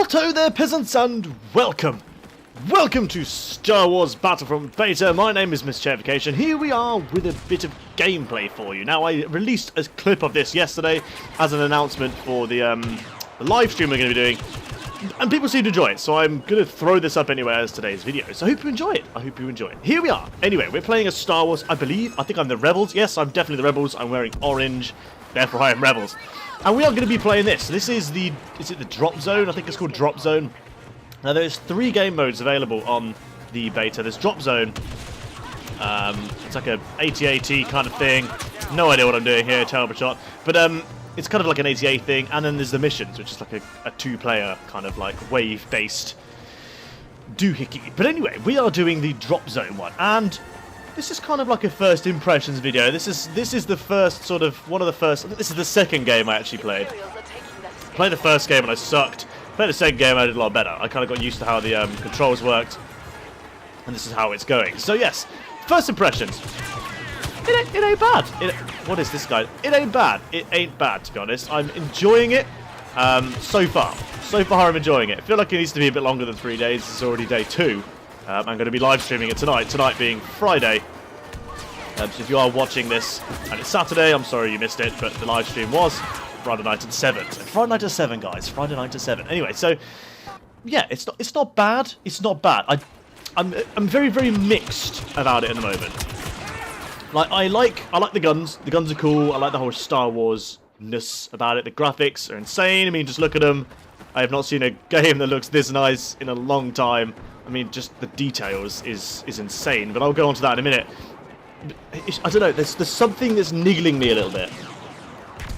Otto there, peasants, and welcome! Welcome to Star Wars Battlefront Beta. My name is Chayification. Here we are with a bit of gameplay for you. Now, I released a clip of this yesterday as an announcement for the live stream we're going to be doing, and people seem to enjoy it, so I'm going to throw this up anyway as today's video. So I hope you enjoy it. I hope you enjoy it. Here we are. Anyway, we're playing as Star Wars, I believe. I think I'm the Rebels. Yes, I'm definitely the Rebels. I'm wearing orange, therefore I am Rebels. And we are going to be playing this. This is the, is it the Drop Zone? I think it's called Drop Zone. Now there's 3 game modes available on the beta. There's Drop Zone. It's like a AT-AT kind of thing. No idea what I'm doing here, terrible shot. But it's kind of like an ATA thing. And then there's the missions, which is like a 2-player kind of like wave-based doohickey. But anyway, we are doing the Drop Zone one. And this is kind of like a first impressions video. This is the first sort of, one of the first, I think this is the second game I actually played. Played the first game and I sucked. Played the second game, I did a lot better. I kind of got used to how the controls worked, and this is how it's going. So yes, first impressions. It ain't bad. What is this guy? It ain't bad. It ain't bad, to be honest. I'm enjoying it so far. So far, I'm enjoying it. I feel like it needs to be a bit longer than 3 days. It's already day 2. I'm going to be live streaming it tonight. Tonight being Friday. So if you are watching this and it's Saturday, I'm sorry you missed it, but the live stream was Friday night at 7. So Friday night at 7, guys. Friday night at 7. Anyway, so yeah, it's not bad. It's not bad. I'm very, very mixed about it at the moment. Like I like the guns. The guns are cool. I like the whole Star Wars-ness about it. The graphics are insane. I mean, just look at them. I have not seen a game that looks this nice in a long time. I mean, just the details is insane. But I'll go on to that in a minute. I don't know. There's something that's niggling me a little bit.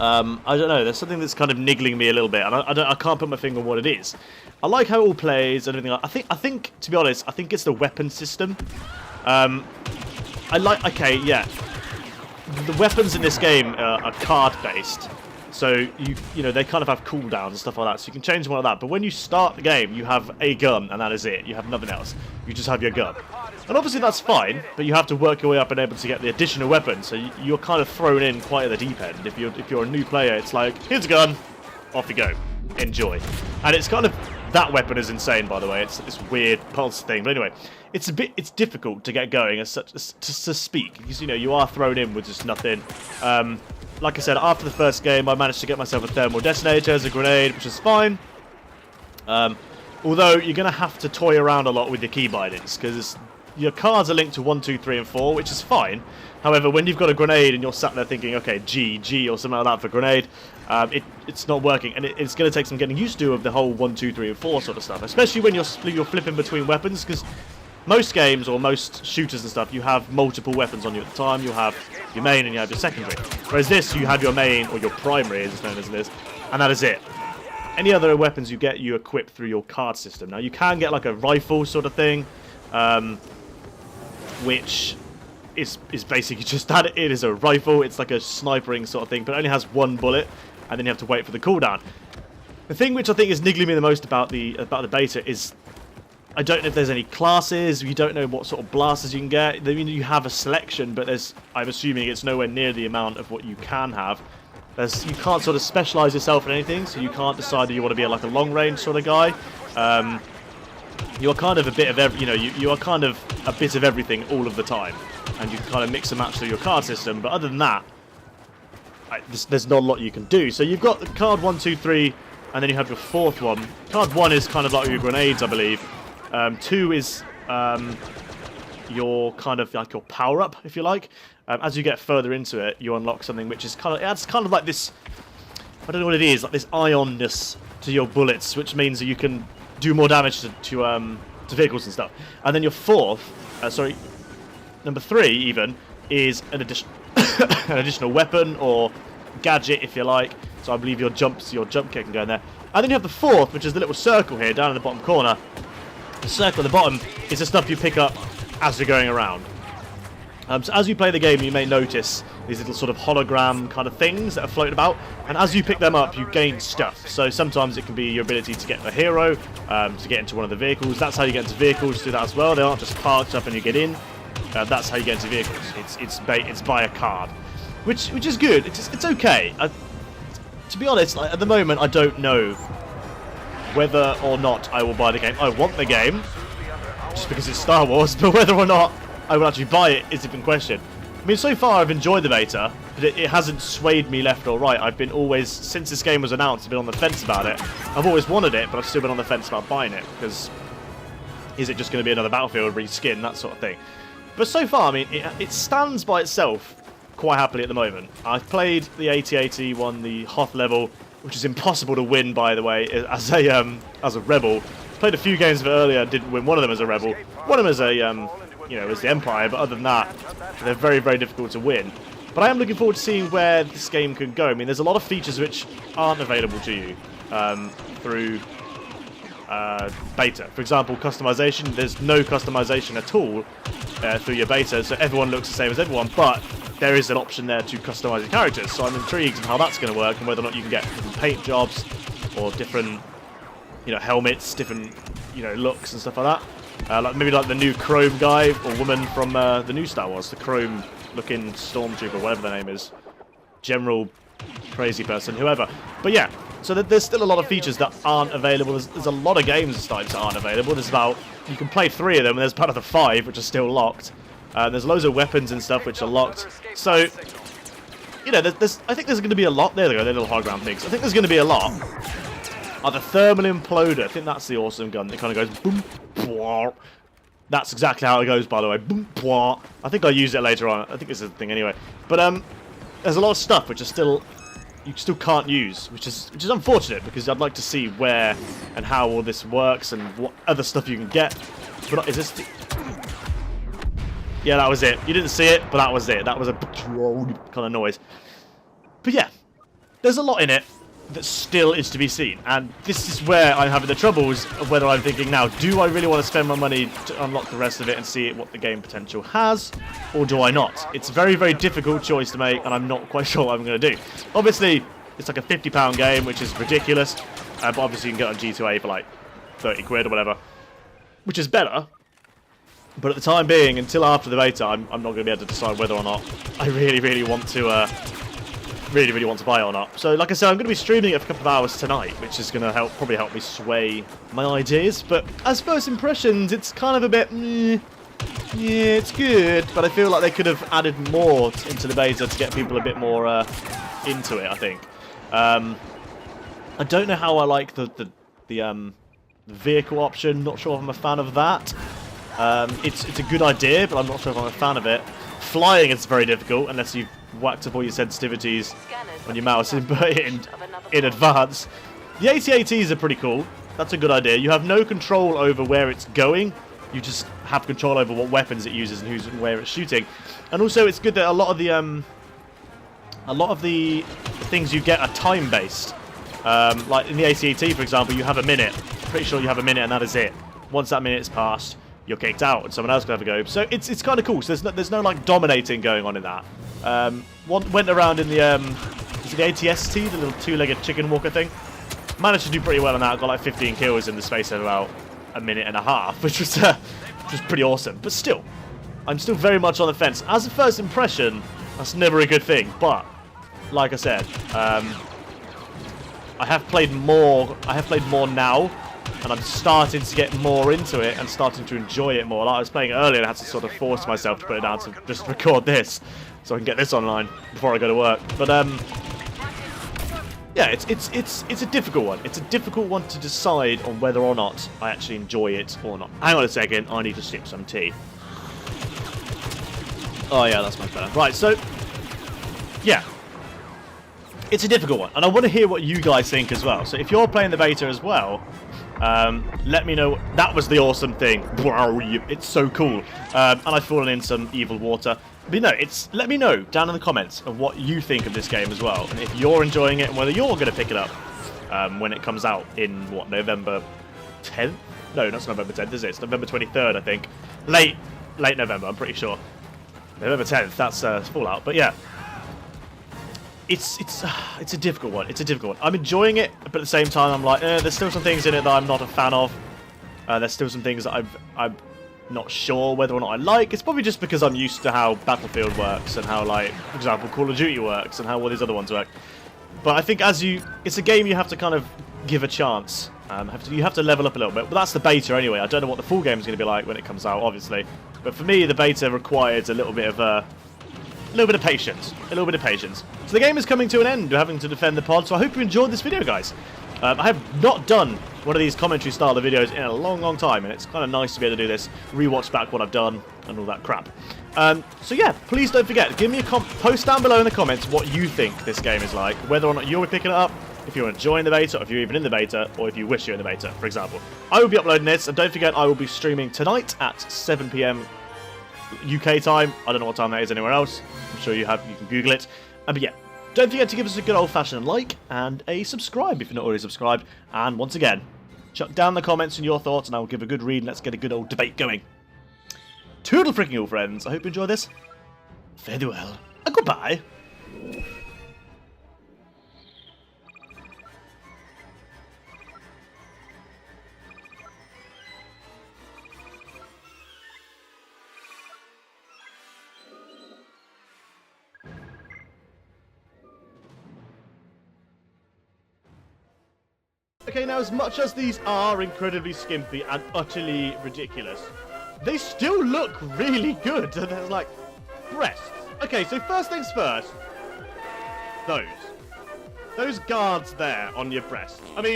I don't know. There's something that's kind of niggling me a little bit, and I can't put my finger on what it is. I like how it all plays and everything. I think to be honest, I think it's the weapon system. Okay, yeah. The weapons in this game are card based, so you know they kind of have cooldowns and stuff like that. So you can change one of that. But when you start the game, you have a gun, and that is it. You have nothing else. You just have your gun. And obviously that's fine, but you have to work your way up and able to get the additional weapons. So you're kind of thrown in quite at the deep end. If you're a new player, it's like, here's a gun, off you go, enjoy. And it's kind of, that weapon is insane, by the way. It's this weird pulse thing. But anyway, it's difficult to get going as such to speak, because you know you are thrown in with just nothing. Like I said, after the first game, I managed to get myself a thermal detonator as a grenade, which is fine. Although you're going to have to toy around a lot with your key bindings, because your cards are linked to 1, 2, 3, and 4, which is fine. However, when you've got a grenade and you're sat there thinking, okay, G, or something like that for grenade, it's not working. And it's going to take some getting used to of the whole 1, 2, 3, and 4 sort of stuff. Especially when you're flipping between weapons, because most games, or most shooters and stuff, you have multiple weapons on you at the time. You have your main and you have your secondary. Whereas this, you have your main, or your primary, as it's known as this, and that is it. Any other weapons you get, you equip through your card system. Now, you can get like a rifle sort of thing, which is basically just that. It is a rifle. It's like a snipering sort of thing, but it only has 1 bullet, and then you have to wait for the cooldown. The thing which I think is niggling me the most about the beta is I don't know if there's any classes. You don't know what sort of blasters you can get. I mean, you have a selection, but I'm assuming it's nowhere near the amount of what you can have. You can't sort of specialise yourself in anything, so you can't decide that you want to be like a long-range sort of guy. You're kind of a bit of you are kind of a bit of everything all of the time, and you can kind of mix and match through your card system. But other than that, there's not a lot you can do. So you've got the card 1, 2, 3, and then you have your 4th one. Card 1 is kind of like your grenades, I believe. 2 is your kind of like your power-up, if you like. As you get further into it, you unlock something which is kind of like this. I don't know what it is, like this ion-ness to your bullets, which means that you can do more damage to vehicles and stuff. And then your 4th, number 3 even, is an additional weapon or gadget, if you like. So I believe your jump kick can go in there. And then you have the 4th, which is the little circle here down in the bottom corner. The circle at the bottom is the stuff you pick up as you're going around. So as you play the game, you may notice these little sort of hologram kind of things that are floating about, and as you pick them up, you gain stuff. So sometimes it can be your ability to get a hero, to get into one of the vehicles. That's how you get into vehicles, do that as well. They aren't just parked up and you get in. That's how you get into vehicles. It's by a card, which is good. It's okay. To be honest, like, at the moment, I don't know whether or not I will buy the game. I want the game, just because it's Star Wars, but whether or not I will actually buy it is a different question. I mean, so far I've enjoyed the beta, but it hasn't swayed me left or right. I've been always, since this game was announced, I've been on the fence about it. I've always wanted it, but I've still been on the fence about buying it, because is it just going to be another Battlefield reskin, that sort of thing. But so far, I mean, it stands by itself quite happily at the moment. I've played the 8080 one, the Hoth level, which is impossible to win, by the way, as a rebel. Played a few games of it earlier, didn't win one of them as a rebel. One of them as a as the Empire, but other than that, they're very, very difficult to win. But I am looking forward to seeing where this game can go. I mean, there's a lot of features which aren't available to you through beta. For example, customization. There's no customization at all through your beta, so everyone looks the same as everyone, but there is an option there to customize your characters, so I'm intrigued on how that's going to work and whether or not you can get different paint jobs or different, helmets, different, looks and stuff like that. Like maybe like the new Chrome guy or woman from the new Star Wars, the Chrome-looking Stormtrooper, whatever their name is, General Crazy Person, whoever. But yeah, so there's still a lot of features that aren't available. There's a lot of games types that aren't available. There's about, you can play 3 of them, and there's about the 5 which are still locked. There's loads of weapons and stuff which are locked. So, I think there's going to be a lot. There they go, they're little high ground things. I think there's going to be a lot. The thermal imploder. I think that's the awesome gun. It kind of goes boom, pwah. That's exactly how it goes, by the way. Boom, pwah. I think I'll use it later on. I think it's a thing anyway. But there's a lot of stuff which are you still can't use, which is unfortunate, because I'd like to see where and how all this works and what other stuff you can get. But is this? Yeah, that was it. You didn't see it, but that was it. That was a kind of noise. But yeah, there's a lot in it that still is to be seen, and this is where I'm having the troubles of whether I'm thinking now, do I really want to spend my money to unlock the rest of it and see what the game potential has, or do I not? It's a very, very difficult choice to make, and I'm not quite sure what I'm going to do. Obviously, it's like a £50 game, which is ridiculous, but obviously you can get it on G2A for like 30 quid or whatever, which is better. But at the time being, until after the beta, I'm not going to be able to decide whether or not I really, really want to really want to buy it or not. So like I said, I'm going to be streaming it for a couple of hours tonight, which is going to probably help me sway my ideas. But as first impressions, it's kind of a bit, yeah, it's good, but I feel like they could have added more into the beta to get people a bit more into it, I think. I don't know how I like the vehicle option. Not sure if I'm a fan of that. It's a good idea, but I'm not sure if I'm a fan of it. Flying is very difficult unless you've whacked up all your sensitivities on your mouse and put it in advance. The 8080s are pretty cool. That's a good idea. You have no control over where it's going. You just have control over what weapons it uses and where it's shooting. And also, it's good that a lot of the things you get are time based. Like in the 8080, for example, you have a minute. Pretty sure you have a minute, and that is it. Once that minute's passed, you're kicked out, and someone else can have a go. So it's kind of cool. So there's no like dominating going on in that. Went around in the is it the ATST, the little 2-legged chicken walker thing. Managed to do pretty well on that. Got like 15 kills in the space of about a minute and a half, which was pretty awesome. But still, I'm still very much on the fence. As a first impression, that's never a good thing. But like I said, I have played more. I have played more now. And I'm starting to get more into it and starting to enjoy it more. Like I was playing it earlier and I had to sort of force myself to put it down to just record this so I can get this online before I go to work. But yeah, it's a difficult one. It's a difficult one to decide on whether or not I actually enjoy it or not. Hang on a second, I need to sip some tea. Oh yeah, that's much better. Right, so yeah. It's a difficult one, and I want to hear what you guys think as well. So if you're playing the beta as well, let me know. That was the awesome thing. Wow, it's so cool. And I've fallen in some evil water. But no, let me know down in the comments of what you think of this game as well, and if you're enjoying it and whether you're going to pick it up when it comes out in what, November 10th? No, not November 10th, is it? It's November 23rd, I think. Late November, I'm pretty sure. November 10th. That's Fallout. But yeah. It's a difficult one. It's a difficult one. I'm enjoying it, but at the same time, I'm like, there's still some things in it that I'm not a fan of. There's still some things that I'm not sure whether or not I like. It's probably just because I'm used to how Battlefield works and how, like, for example, Call of Duty works and how all these other ones work. But I think it's a game you have to kind of give a chance. You have to level up a little bit, but that's the beta anyway. I don't know what the full game is going to be like when it comes out, obviously. But for me, the beta requires a little bit of patience. A little bit of patience. So the game is coming to an end. We're having to defend the pod, so I hope you enjoyed this video, guys. I have not done one of these commentary style of videos in a long, long time, and it's kind of nice to be able to do this, rewatch back what I've done, and all that crap. So yeah, please don't forget, give me a post down below in the comments what you think this game is like, whether or not you'll be picking it up, if you're enjoying the beta, or if you're even in the beta, or if you wish you're in the beta, for example. I will be uploading this, and don't forget I will be streaming tonight at 7 PM UK time. I don't know what time that is anywhere else. I'm sure you can Google it. But yeah, don't forget to give us a good old-fashioned like and a subscribe if you're not already subscribed. And once again, chuck down the comments and your thoughts, and I will give a good read, and let's get a good old debate going. Toodle freaking all, friends. I hope you enjoy this. Farewell, and goodbye. Okay, now as much as these are incredibly skimpy and utterly ridiculous, they still look really good. And there's like breasts. Okay, so first things first, those guards there on your breast. I mean,